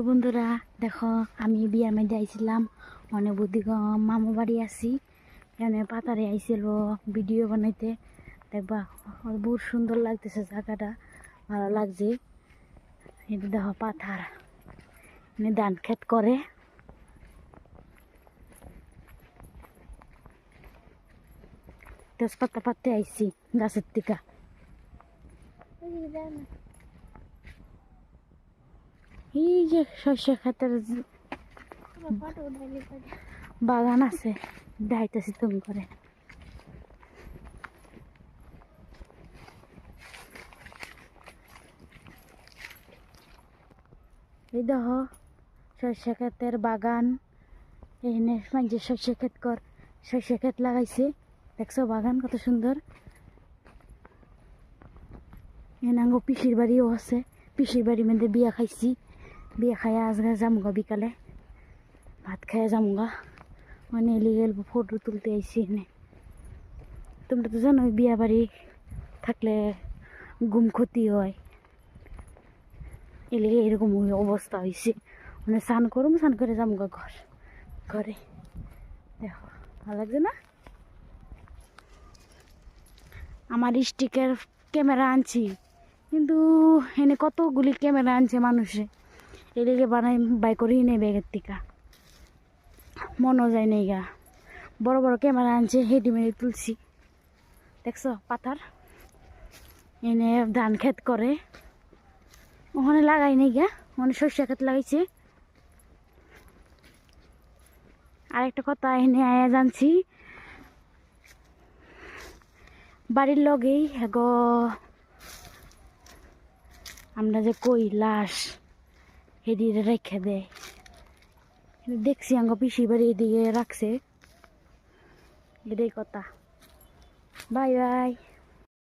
Hello বন্ধুরা, দেখো আমি বিয়ার মধ্যে আইছিলাম। অনেক বুদ্ধি মামু বাড়ি আছি, এখানে পাতারে আইছিল ভিডিও বানাইতে। দেখবা বহুত সুন্দর লাগতেছে, জায়গাটা ভালো লাগছে। এটা দেখো পাথার, এনে ধান ক্ষেত করে। তেজপাতা পাতে আইছি গাছের থেকে। এই যে শস্য ক্ষেতের বাগান আছে, দেখাইতেছি তুমি করে। এই দেখো শস্য ক্ষেতের বাগান, এখানে যে শস্য ক্ষেত লাগাইছে। দেখছো বাগান কত সুন্দর। এনাঙ্গ পিসির বাড়িও আছে, পিসির বাড়ির মধ্যে বিয়া খাইছি। বিয়া খাই আজকে যামুগা, বিকালে ভাত খাইয়া যামুগা। মানে এলিগেল ফটো তুলতে আইসি এনে। তোমরা তো জানো বিয়া বাড়ি থাকলে ঘুম ক্ষতি হয়, এলিগে এরকম অবস্থা হয়েছে। মানে স্নান করুম, স্নান করে যামুগা ঘরে। দেখো ভালো লাগছে না? আমার স্টিকের ক্যামেরা আনছি, কিন্তু এনে কতগুলি ক্যামেরা আনছে মানুষে, এদিকে বাই করেই নেই ব্যাগের থেকে, মনও যায় নেই গা। বড় বড় ক্যামেরা আনছে, হেঁটে মেরে তুলছি। দেখছো পাথার, এনে ধান ক্ষেত করে। ওখানে লাগাই নেই গা, ওখানে শস্য ক্ষেত লাগাইছে। আরেকটা কথা, এনে আয়া জানছি বাড়ির লগেই আমরা যে কই লাশ হেদিয়ে রেখে দেয়। দেখছি আঙ্গ পিসি বাড়ি এদিকে রাখছে। এটাই কথা। Bye bye.